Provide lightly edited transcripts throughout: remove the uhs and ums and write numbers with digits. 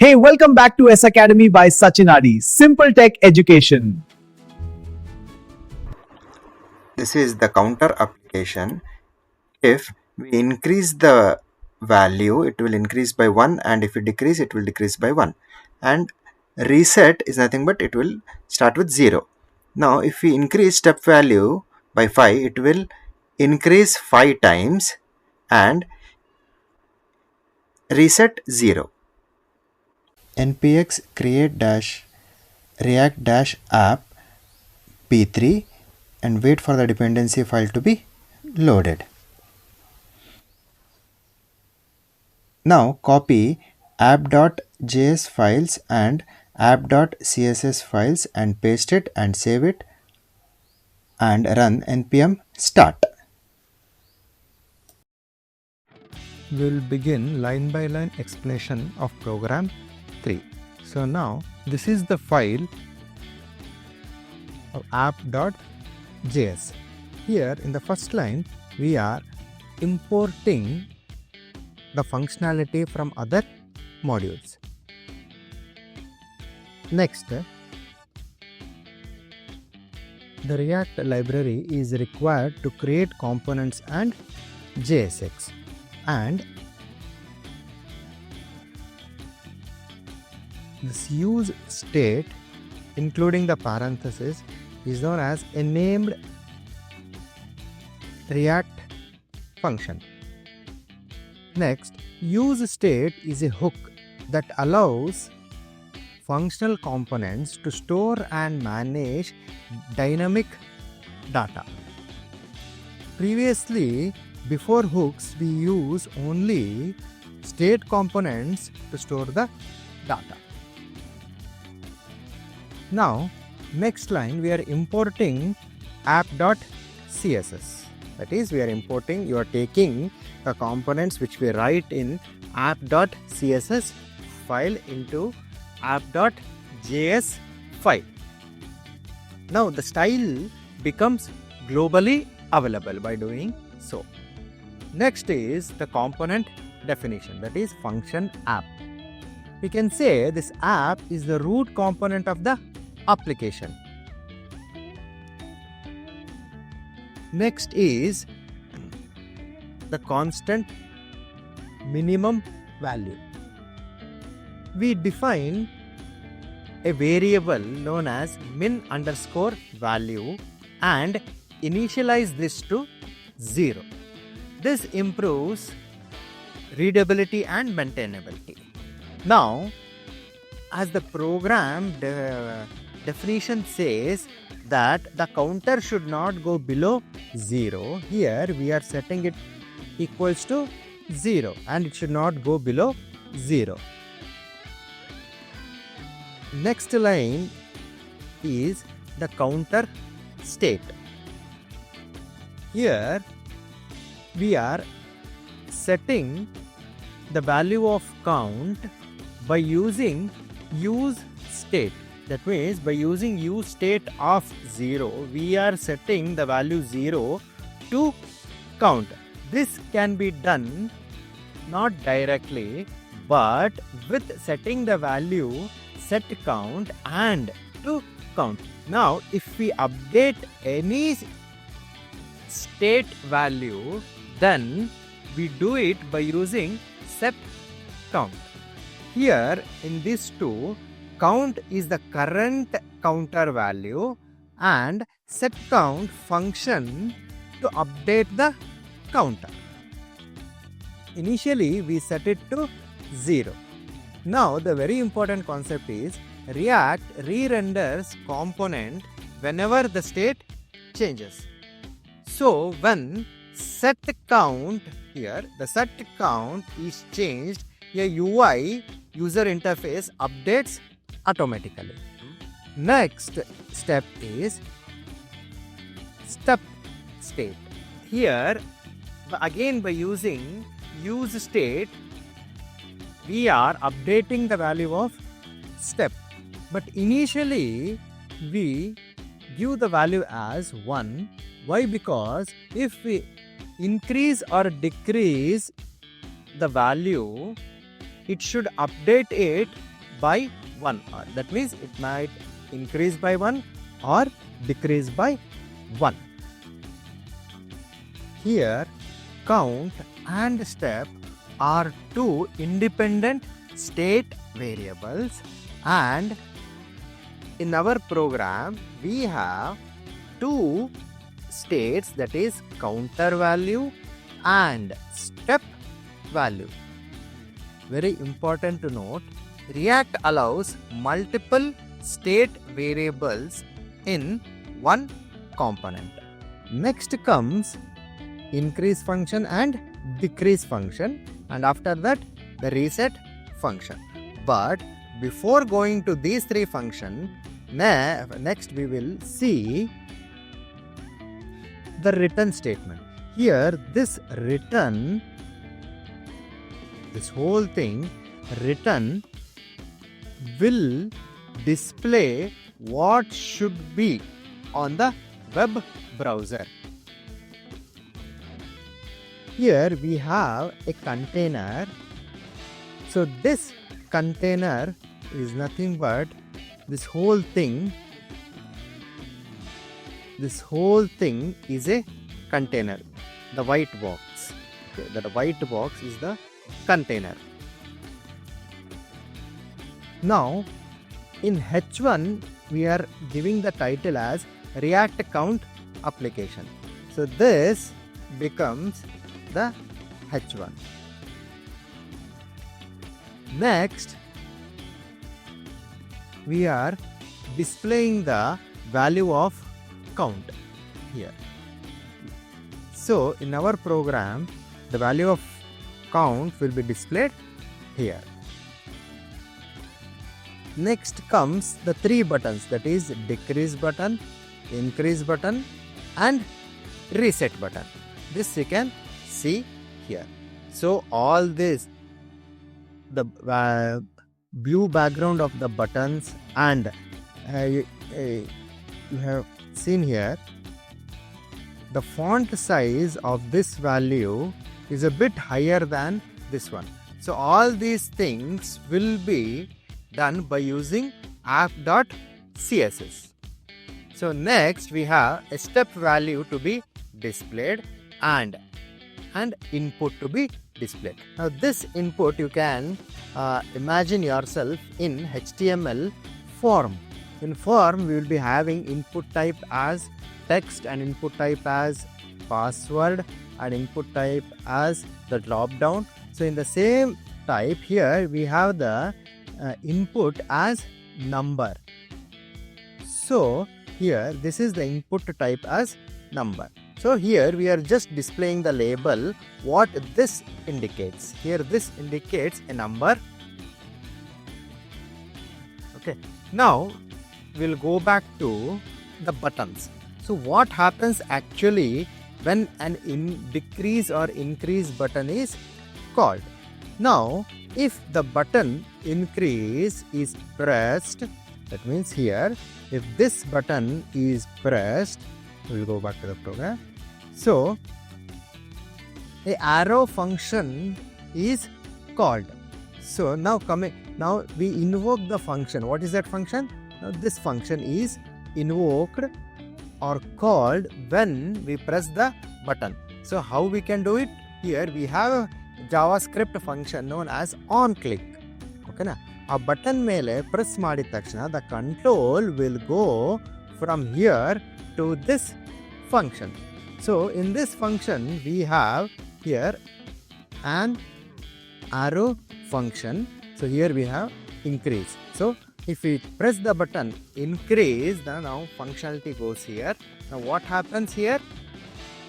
Hey, welcome back to S Academy by Sachin Adi. Simple Tech Education. This is the counter application. If we increase the value, it will increase by 1, and if we decrease, it will decrease by 1. And reset is nothing but it will start with 0. Now if we increase step value by 5, it will increase 5 times and reset 0. npx create dash react dash app p3 and wait for the dependency file to be loaded. Now copy app.js files and app.css files and paste it and save it and run npm start. We'll begin line by line explanation of program 3. So now this is the file of app.js. Here in the first line we are importing the functionality from other modules. Next, the React library is required to create components and JSX, and this use state including the parenthesis is known as a named React function. Next, useState is a hook that allows functional components to store and manage dynamic data. Previously, before hooks, we use only state components to store the data. Now, next line we are importing app.css. That is, we are taking the components which we write in app.css file into app.js file. Now the style becomes globally available by doing so. Next is the component definition, that is function app. We can say this app is the root component of the application. Next is the constant minimum value. We define a variable known as min underscore value and initialize this to 0. This improves readability and maintainability. Now, as the program definition says that the counter should not go below 0, here we are setting it equals to 0 and it should not go below 0. Next line is the counter state. Here we are setting the value of count by using useState. That means by using useState of 0, we are setting the value 0 to count. This can be done not directly, but with setting the value set count and to count. Now if we update any state value, then we do it by using set count. Here in this two, count is the current counter value and set count function to update the counter. Initially we set it to 0. Now the very important concept is React re-renders component whenever the state changes. So when set count, here the set count is changed, a UI user interface updates automatically. Next step is step state. Here again by using useState, we are updating the value of step, but initially we give the value as 1. Why? Because if we increase or decrease the value, it should update it by 1. That means it might increase by 1 or decrease by 1. Here, count and step are two independent state variables, and in our program we have two states, that is counter value and step value. Very important to note, React allows multiple state variables in one component. Next comes increase function and decrease function, and after that the reset function. But before going to these three functions, next we will see the return statement. Here this return, this whole thing, return will display what should be on the web browser. Here we have a container. So this container is nothing but this whole thing. This whole thing is a container, the white box. Okay, the white box is the container. Now in H1 we are giving the title as React Count application. So this becomes the H1. Next, we are displaying the value of count here. So in our program, the value of count will be displayed here. Next comes the three buttons, that is decrease button, increase button and reset button. This you can see here. So all this, the blue background of the buttons, and you have seen here the font size of this value is a bit higher than this one. So all these things will be done by using app.css. So next we have a step value to be displayed and input to be displayed. Now this input you can imagine yourself in HTML form. In form we will be having input type as text and input type as password and input type as the drop down. So in the same type here we have the input as number. So here this is the input type as number. So here we are just displaying the label what this indicates. Here this indicates a number. Okay. Now we'll go back to the buttons. So what happens actually when an decrease or increase button is called? Now if the button increase is pressed, that means here if this button is pressed, we'll go back to the program. So a arrow function is called. So now we invoke the function. What is that function? Now this function is invoked or called when we press the button. So how we can do it? Here we have a JavaScript function known as onClick. Okay na? A button mele press ಮಾಡಿದ ತಕ್ಷಣ the control will go from here to this function. So in this function we have here an arrow function. So here we have increase. So if we press the button increase, then now functionality goes here. Now what happens here?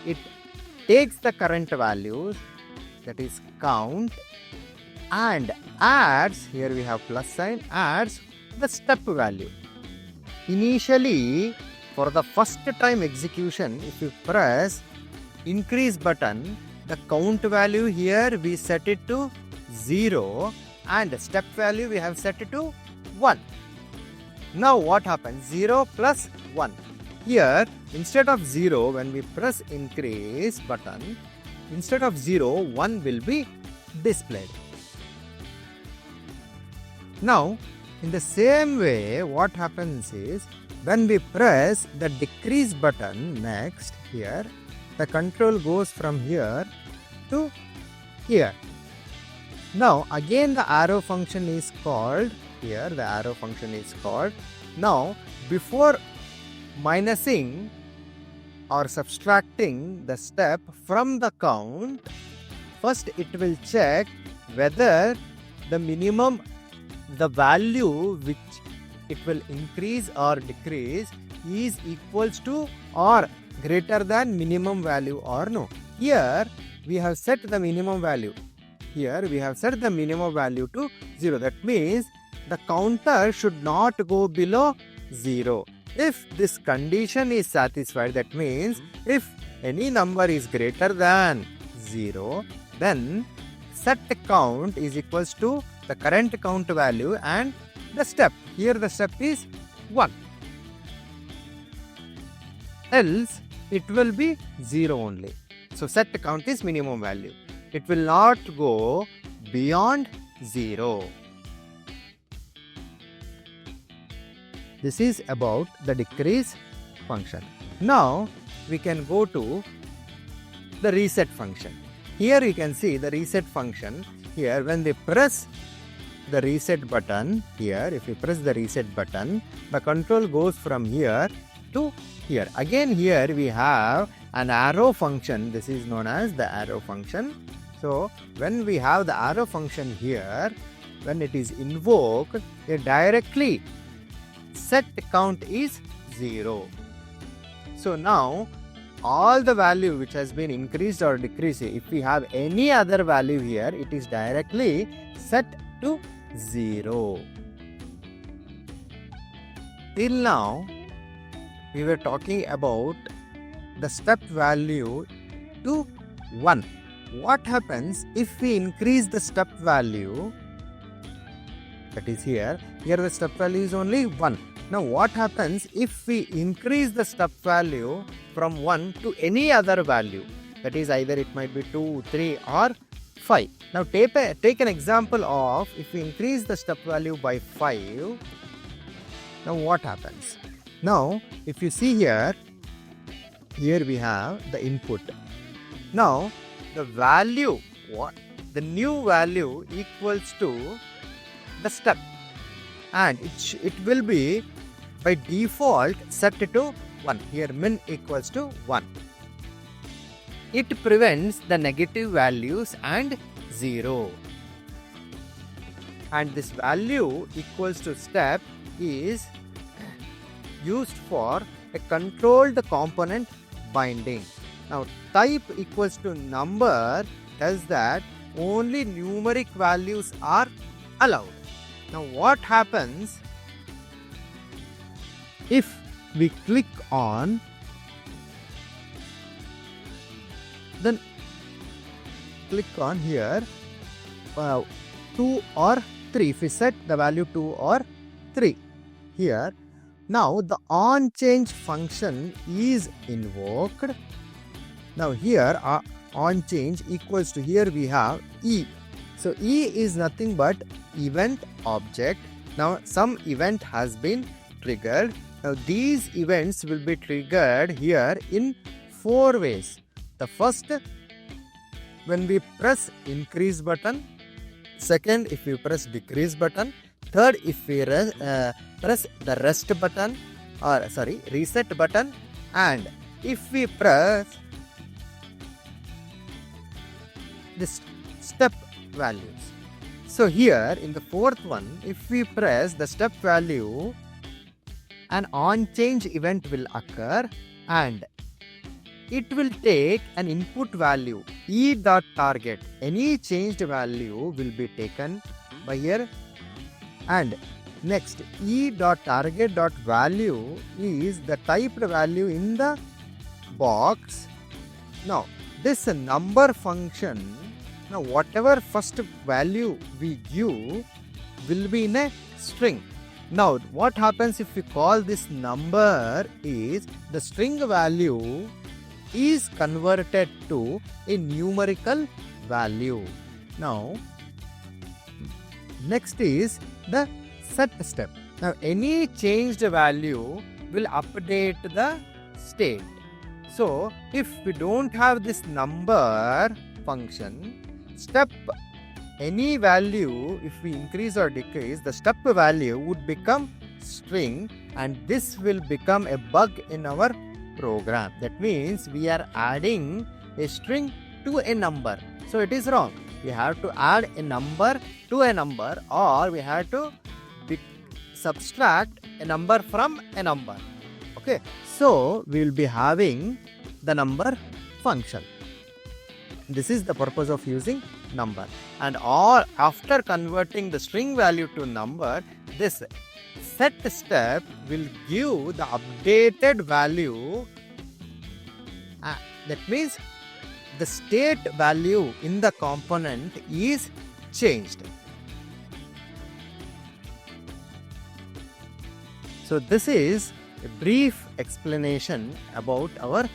It takes the current values, that is count, and adds, here we have plus sign, adds the step value. Initially, for the first time execution, if you press increase button, the count value here we set it to 0 and step value we have set it to 1. Now what happens? 0 plus 1. Here instead of 0, when we press increase button, instead of 0, 1 will be displayed. Now In the same way, what happens is when we press the decrease button next here, the control goes from here to here. Now again the arrow function is called here, the arrow function is called. Now before minusing or subtracting the step from the count, first it will check whether the minimum, the value which it will increase or decrease is equals to or greater than minimum value or no. Here we have set the minimum value. Here we have set the minimum value to 0. That means the counter should not go below 0. If this condition is satisfied, that means if any number is greater than 0, then set count is equals to the current count value and the step. Here the step is 1. Else it will be 0 only. So set count is minimum value. It will not go beyond 0. This is about the decrease function. Now we can go to the reset function. Here you can see the reset function. Here when we press the reset button, here if we press the reset button, the control goes from here to here. Again here we have an arrow function. This is known as the arrow function. So when we have the arrow function here, when it is invoked, it directly set count is 0. So now all the value which has been increased or decreased, if we have any other value here, it is directly set to 0. Till now we were talking about the step value to 1. What happens if we increase the step value? That is here the step value is only 1. Now what happens if we increase the step value from 1 to any other value? That is either it might be 2, 3 or 5. Now take an example of if we increase the step value by 5. Now what happens? Now if you see here we have the input. Now the value, the new value equals to the step, and it will be by default set to 1. Here min equals to 1. It prevents the negative values and 0. And this value equals to step is used for a controlled component binding. Now type equals to number tells that only numeric values are allowed. Now what happens if we click on, then click on here 2 or 3, if we set the value 2 or 3 here. Now the on change function is invoked. Now here on change equals to, here we have E. So E is nothing but event object. Now some event has been triggered. Now these events will be triggered here in 4 ways. The first, when we press increase button. Second, if we press decrease button. Third, if we press the rest button, or sorry, reset button. And if we press this step values. So here in the fourth one, if we press the step value, an on change event will occur and it will take an input value e.target. Any changed value will be taken by here, and next e.target.value is the typed value in the box. Now this number function, now whatever first value we give will be in a string. Now what happens if we call this number is the string value is converted to a numerical value. Now next is the set step. Now any changed value will update the state. So if we don't have this number function, step any value, if we increase or decrease, the step value would become string, and this will become a bug in our program. That means we are adding a string to a number. So it is wrong. We have to add a number to a number, or we have to subtract a number from a number. Okay, so we will be having the number function. This is the purpose of using number. And all after converting the string value to number, this set step will give the updated value. That means the state value in the component is changed. So this is a brief explanation about our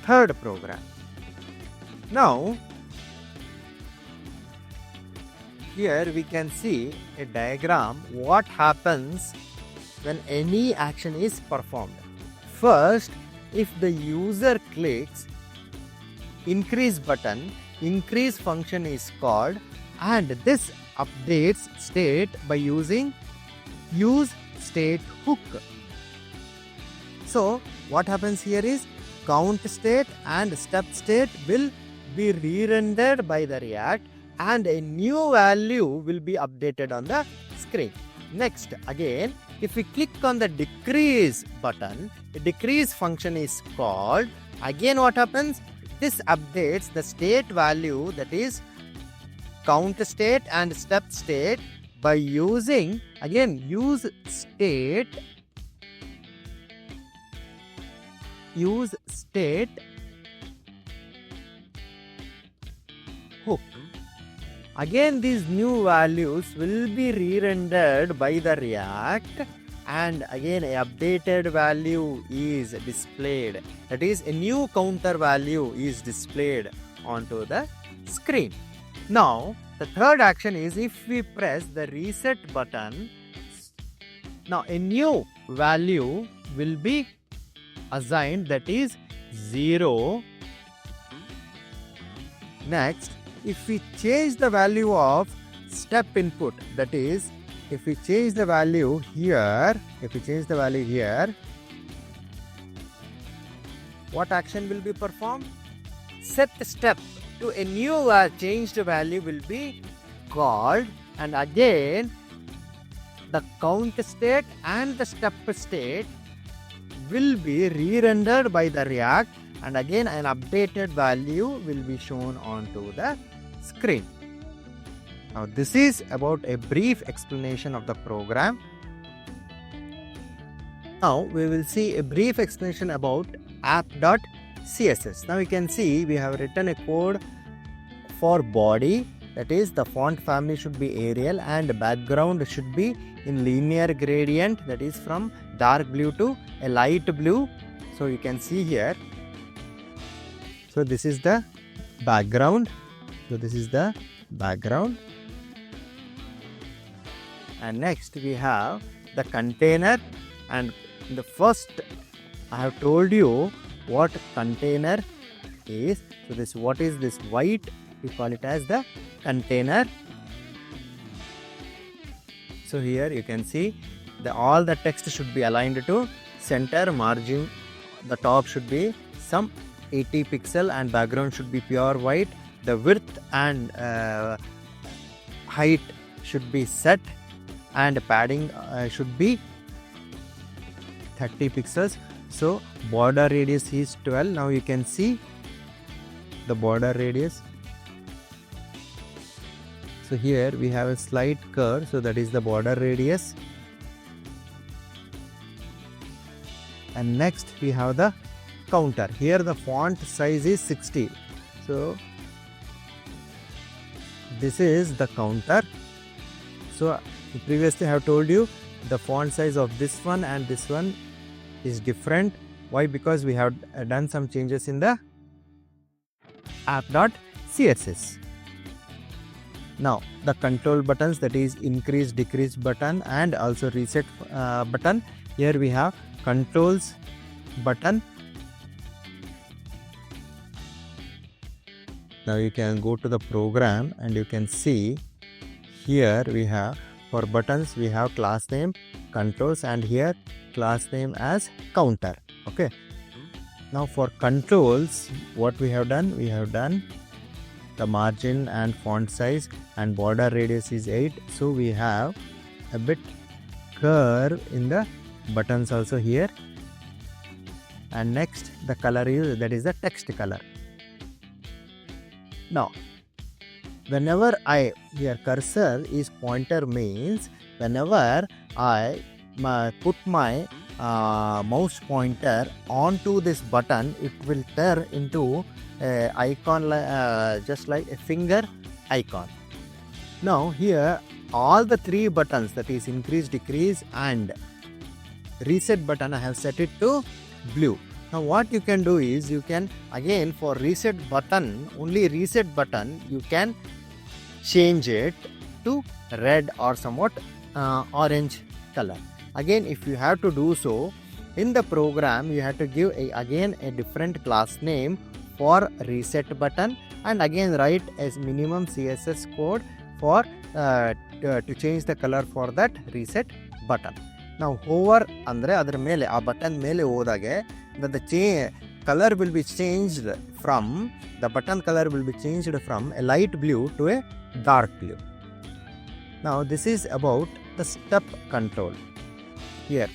third program. Now, here we can see a diagram what happens when any action is performed. First, if the user clicks increase button, increase function is called, and this updates state by using useState hook. So what happens here is count state and step state will be re-rendered by the React, and a new value will be updated on the screen. Next, again, if we click on the decrease button, a decrease function is called. Again, what happens? This updates the state value, that is count state and step state, by using again useState hook. Again, these new values will be re-rendered by the React, and again a updated value is displayed. That is, a new counter value is displayed onto the screen. Now the third action is, if we press the reset button, now a new value will be assigned, that is 0. Next, if we change the value of step input, that is, if we change the value here, what action will be performed? Set step to a new changed value will be called, and again the count state and the step state will be re-rendered by the React, and again an updated value will be shown onto the screen. Now this is about a brief explanation of the program. Now we will see a brief explanation about app.css. Now you can see we have written a code for body, that is the font family should be Arial and background should be in linear gradient, that is from dark blue to a light blue. So you can see here. So this is the background. And next we have the container, and in the first I have told you what container is. So this, what is this white, we call it as the container. So here you can see all the text should be aligned to center, margin the top should be some 80 pixel and background should be pure white. The width and height should be set, and padding should be 30 pixels. So border radius is 12. Now you can see the border radius. So here we have a slight curve, so that is the border radius. And next we have the counter. Here the font size is 60. So this is the counter. So previously I have told you the font size of this one and this one is different. Why? Because we have done some changes in the app.css. Now the control buttons, that is increase decrease button and also reset button. Here we have controls button. Now you can go to the program and you can see here we have for buttons we have class name controls and here class name as counter. Okay. Now for controls, what we have done the margin and font size and border radius is 8. So we have a bit curve in the buttons also here. And next the color is, that is the text color. Now whenever here cursor is pointer means whenever I put my mouse pointer onto this button, it will turn into a icon just like a finger icon. Now here all the 3 buttons, that is increase, decrease and reset button, I have set it to blue. Now what you can do is you can again for reset button, only reset button, you can change it to red or somewhat orange color. Again, if you have to do so, in the program you have to give again a different class name for reset button and again write as minimum CSS code for to change the color for that reset button. Now hover andre adra mele a button mele hodage the color will be changed from the button color will be changed from a light blue to a dark blue. Now this is about the step control. Here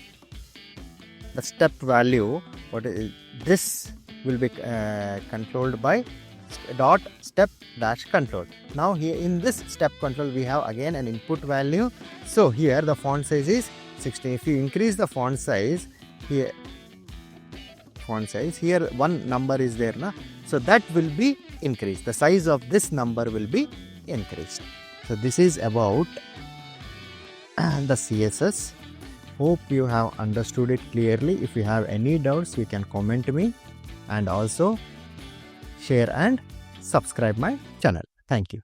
the step value, what is this will be controlled by dot step dash control. Now here in this step control we have again an input value. So here the font size is 16. If you increase the font size here, one number is there na, so that will be increased, the size of this number will be increased. So this is about the CSS. Hope you have understood it clearly. If you have any doubts you can comment me and also share and subscribe my channel. Thank you.